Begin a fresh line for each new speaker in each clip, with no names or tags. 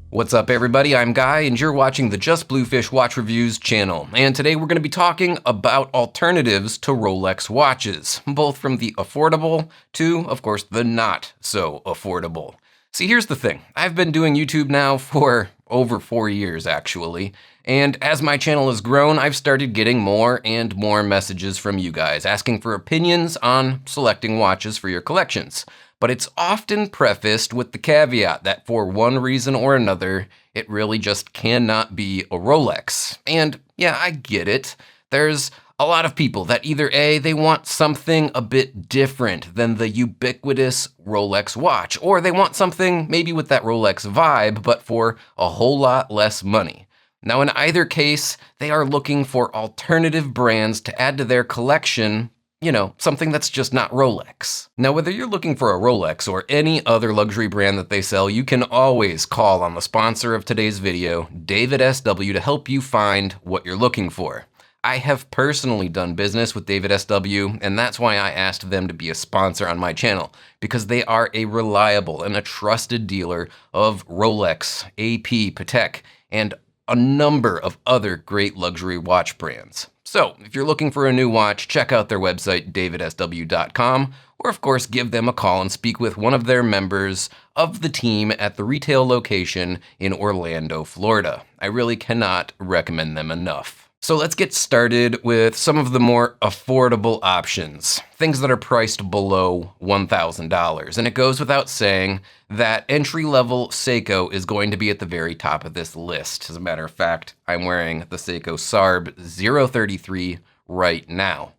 What's up everybody, I'm Guy and you're watching the JustBlueFish Watch Reviews channel, and today we're going to be talking about alternatives to Rolex watches, both from the affordable to, of course, the not so affordable. See, here's the thing, I've been doing YouTube now for over 4 years actually, and as my channel has grown, I've started getting more and more messages from you guys asking for opinions on selecting watches for your collections. But it's often prefaced with the caveat that for one reason or another, it really just cannot be a Rolex. And yeah, I get it. There's a lot of people that either A, they want something a bit different than the ubiquitous Rolex watch, or they want something maybe with that Rolex vibe, but for a whole lot less money. Now in either case, they are looking for alternative brands to add to their collection, you know, something that's just not Rolex. Now, whether you're looking for a Rolex or any other luxury brand that they sell, you can always call on the sponsor of today's video, DavidSW, to help you find what you're looking for. I have personally done business with DavidSW, and that's why I asked them to be a sponsor on my channel, because they are a reliable and a trusted dealer of Rolex, AP, Patek, and a number of other great luxury watch brands. So if you're looking for a new watch, check out their website, DavidSW.com, or of course give them a call and speak with one of their members of the team at the retail location in Orlando, Florida. I really cannot recommend them enough. So let's get started with some of the more affordable options, things that are priced below $1,000. And it goes without saying that entry-level Seiko is going to be at the very top of this list. As a matter of fact, I'm wearing the Seiko SARB 033 right now.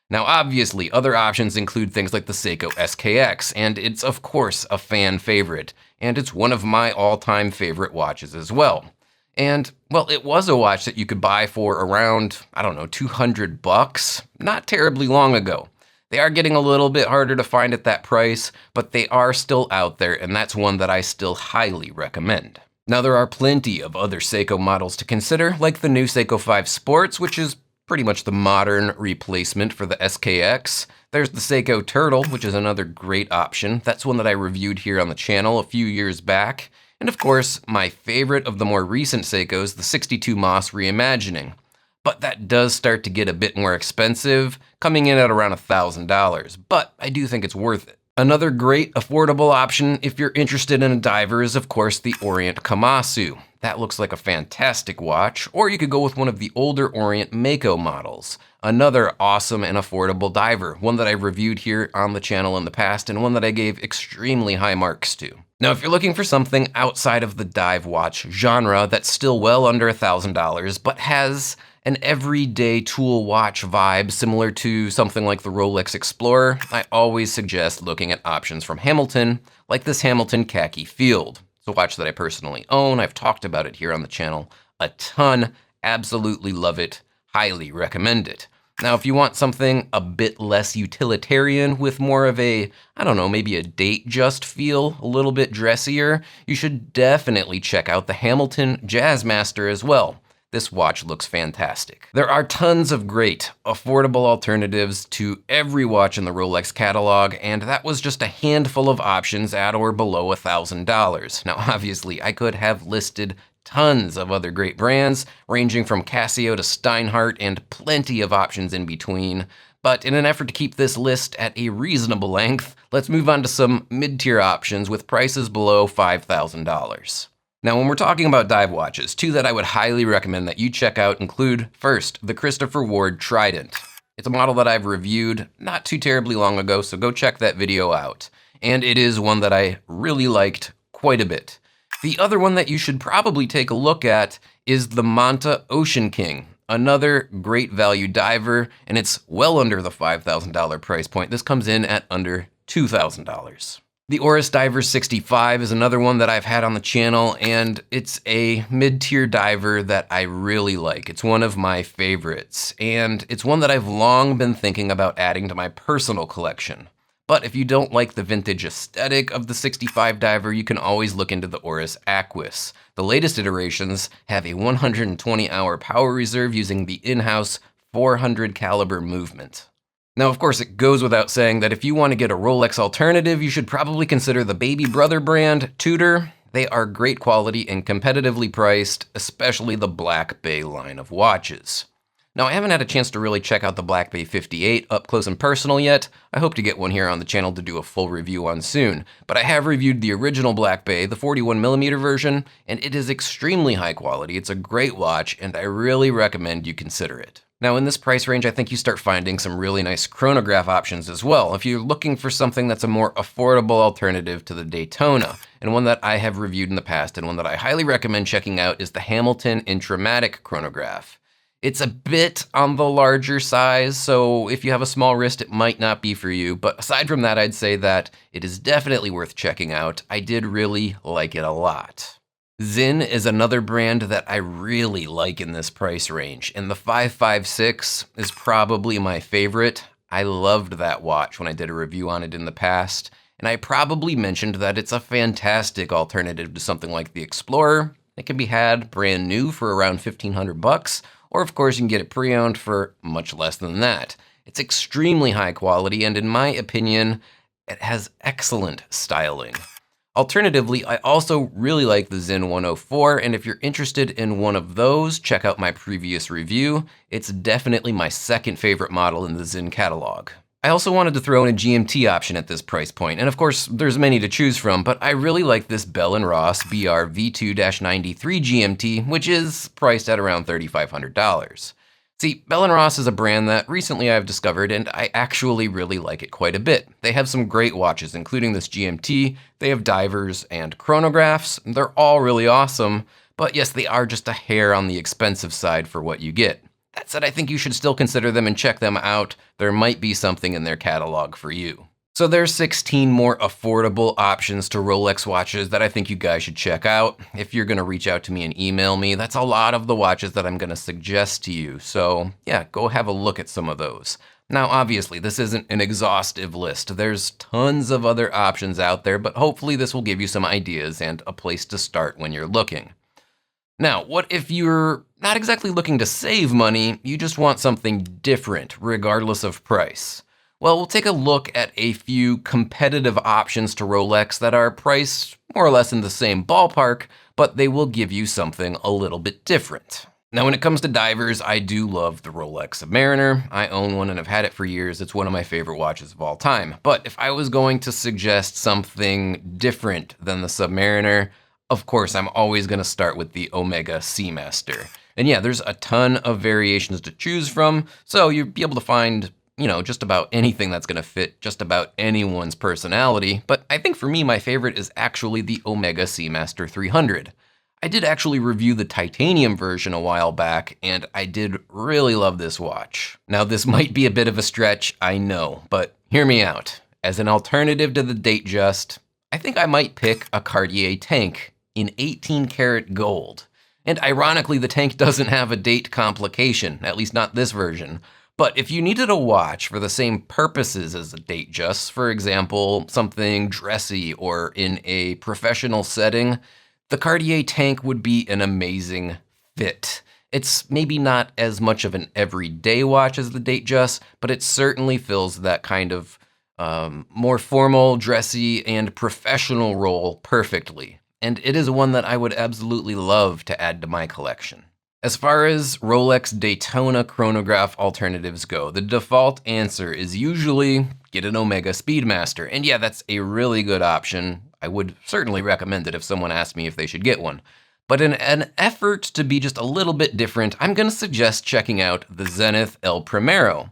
Now, obviously, other options include things like the Seiko SKX, and it's of course a fan favorite, and it's one of my all-time favorite watches as well. And, well, it was a watch that you could buy for around, I don't know, 200 bucks, not terribly long ago. They are getting a little bit harder to find at that price, but they are still out there, and that's one that I still highly recommend. Now, there are plenty of other Seiko models to consider, like the new Seiko 5 Sports, which is pretty much the modern replacement for the SKX. There's the Seiko Turtle, which is another great option. That's one that I reviewed here on the channel a few years back. And of course, my favorite of the more recent Seikos, the 62 Moss Reimagining. But that does start to get a bit more expensive, coming in at around $1,000, but I do think it's worth it. Another great affordable option if you're interested in a diver is of course the Orient Komatsu. That looks like a fantastic watch, or you could go with one of the older Orient Mako models. Another awesome and affordable diver, one that I've reviewed here on the channel in the past and one that I gave extremely high marks to. Now, if you're looking for something outside of the dive watch genre that's still well under $1,000, but has an everyday tool watch vibe similar to something like the Rolex Explorer, I always suggest looking at options from Hamilton, like this Hamilton Khaki Field. It's a watch that I personally own. I've talked about it here on the channel a ton. Absolutely love it. Highly recommend it. Now, if you want something a bit less utilitarian with more of a, I don't know, maybe a Datejust feel, a little bit dressier, you should definitely check out the Hamilton Jazzmaster as well. This watch looks fantastic. There are tons of great, affordable alternatives to every watch in the Rolex catalog, and that was just a handful of options at or below $1,000. Now, obviously, I could have listed tons of other great brands, ranging from Casio to Steinhardt and plenty of options in between. But in an effort to keep this list at a reasonable length, let's move on to some mid-tier options with prices below $5,000. Now, when we're talking about dive watches, two that I would highly recommend that you check out include, first, the Christopher Ward Trident. It's a model that I've reviewed not too terribly long ago, so go check that video out. And it is one that I really liked quite a bit. The other one that you should probably take a look at is the Manta Ocean King, another great value diver, and it's well under the $5,000 price point. This comes in at under $2,000. The Oris Diver 65 is another one that I've had on the channel, and it's a mid-tier diver that I really like. It's one of my favorites, and it's one that I've long been thinking about adding to my personal collection. But if you don't like the vintage aesthetic of the 65 diver, you can always look into the Oris Aquis. The latest iterations have a 120-hour power reserve using the in-house 400 caliber movement. Now, of course, it goes without saying that if you want to get a Rolex alternative, you should probably consider the baby brother brand, Tudor. They are great quality and competitively priced, especially the Black Bay line of watches. Now, I haven't had a chance to really check out the Black Bay 58 up close and personal yet. I hope to get one here on the channel to do a full review on soon, but I have reviewed the original Black Bay, the 41mm version, and it is extremely high quality. It's a great watch, and I really recommend you consider it. Now, in this price range, I think you start finding some really nice chronograph options as well, if you're looking for something that's a more affordable alternative to the Daytona. And one that I have reviewed in the past, and one that I highly recommend checking out, is the Hamilton Intramatic chronograph. It's a bit on the larger size, so if you have a small wrist, it might not be for you. But aside from that, I'd say that it is definitely worth checking out. I did really like it a lot. Sinn is another brand that I really like in this price range, and the 556 is probably my favorite. I loved that watch when I did a review on it in the past, and I probably mentioned that it's a fantastic alternative to something like the Explorer. It can be had brand new for around $1,500, or of course you can get it pre-owned for much less than that. It's extremely high quality, and in my opinion, it has excellent styling. Alternatively, I also really like the Sinn 104, and if you're interested in one of those, check out my previous review. It's definitely my second favorite model in the Sinn catalog. I also wanted to throw in a GMT option at this price point, and of course, there's many to choose from, but I really like this Bell & Ross BR V2-93 GMT, which is priced at around $3,500. See, Bell & Ross is a brand that recently I've discovered, and I actually really like it quite a bit. They have some great watches, including this GMT. They have divers and chronographs. They're all really awesome, but yes, they are just a hair on the expensive side for what you get. That said, I think you should still consider them and check them out. There might be something in their catalog for you. So there's 16 more affordable options to Rolex watches that I think you guys should check out. If you're gonna reach out to me and email me, that's a lot of the watches that I'm gonna suggest to you. So yeah, go have a look at some of those. Now, obviously, this isn't an exhaustive list. There's tons of other options out there, but hopefully this will give you some ideas and a place to start when you're looking. Now, what if you're not exactly looking to save money, you just want something different, regardless of price? Well, we'll take a look at a few competitive options to Rolex that are priced more or less in the same ballpark, but they will give you something a little bit different. Now, when it comes to divers, I do love the Rolex Submariner. I own one and have had it for years. It's one of my favorite watches of all time. But if I was going to suggest something different than the Submariner, of course, I'm always going to start with the Omega Seamaster. And yeah, there's a ton of variations to choose from, so you'll be able to find just about anything that's gonna fit just about anyone's personality, but I think for me, my favorite is actually the Omega Seamaster 300. I did actually review the titanium version a while back, and I did really love this watch. Now, this might be a bit of a stretch, I know, but hear me out. As an alternative to the Datejust, I think I might pick a Cartier tank in 18 karat gold. And ironically, the tank doesn't have a date complication, at least not this version. But if you needed a watch for the same purposes as a Datejust, for example, something dressy or in a professional setting, the Cartier tank would be an amazing fit. It's maybe not as much of an everyday watch as the Datejust, but it certainly fills that kind of more formal, dressy, and professional role perfectly. And it is one that I would absolutely love to add to my collection. As far as Rolex Daytona chronograph alternatives go, the default answer is usually get an Omega Speedmaster. And yeah, that's a really good option. I would certainly recommend it if someone asked me if they should get one. But in an effort to be just a little bit different, I'm gonna suggest checking out the Zenith El Primero.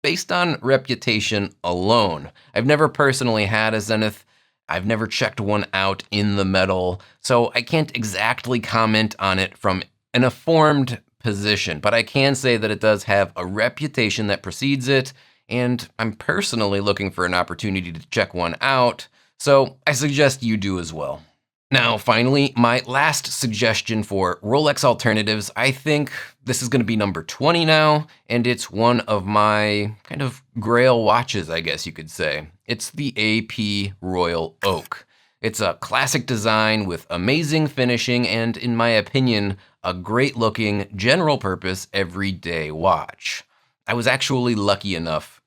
Based on reputation alone, I've never personally had a Zenith. I've never checked one out in the metal, so I can't exactly comment on it from an informed position, but I can say that it does have a reputation that precedes it, and I'm personally looking for an opportunity to check one out, so I suggest you do as well. Now, finally, my last suggestion for Rolex Alternatives, I think this is going to be number 20 now, and it's one of my kind of grail watches, I guess you could say. It's the AP Royal Oak. It's a classic design with amazing finishing and, in my opinion, a great-looking, general-purpose, everyday watch. I was actually lucky enough,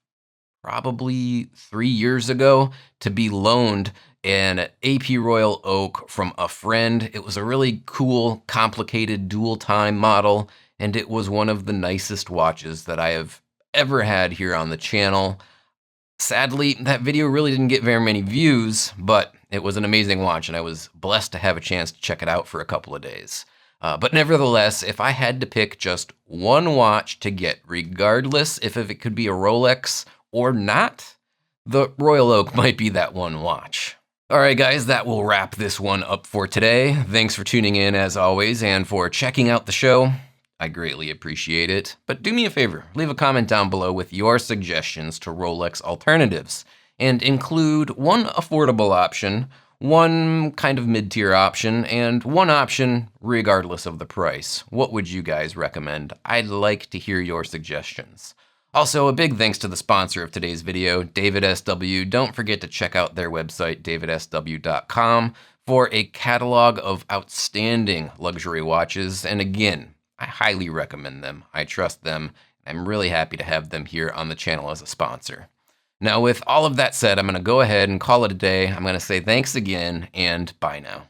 probably 3 years ago, to be loaned an AP Royal Oak from a friend. It was a really cool, complicated dual time model, and it was one of the nicest watches that I have ever had here on the channel. Sadly, that video really didn't get very many views, but it was an amazing watch, and I was blessed to have a chance to check it out for a couple of days. But nevertheless, if I had to pick just one watch to get, regardless if it could be a Rolex or not, the Royal Oak might be that one watch. All right, guys, that will wrap this one up for today. Thanks for tuning in as always, and for checking out the show. I greatly appreciate it. But do me a favor, leave a comment down below with your suggestions to Rolex alternatives, and include one affordable option, one kind of mid-tier option, and one option regardless of the price. What would you guys recommend? I'd like to hear your suggestions. Also, a big thanks to the sponsor of today's video, DavidSW. Don't forget to check out their website, DavidSW.com, for a catalog of outstanding luxury watches. And again, I highly recommend them. I trust them. I'm really happy to have them here on the channel as a sponsor. Now, with all of that said, I'm going to go ahead and call it a day. I'm going to say thanks again, and bye now.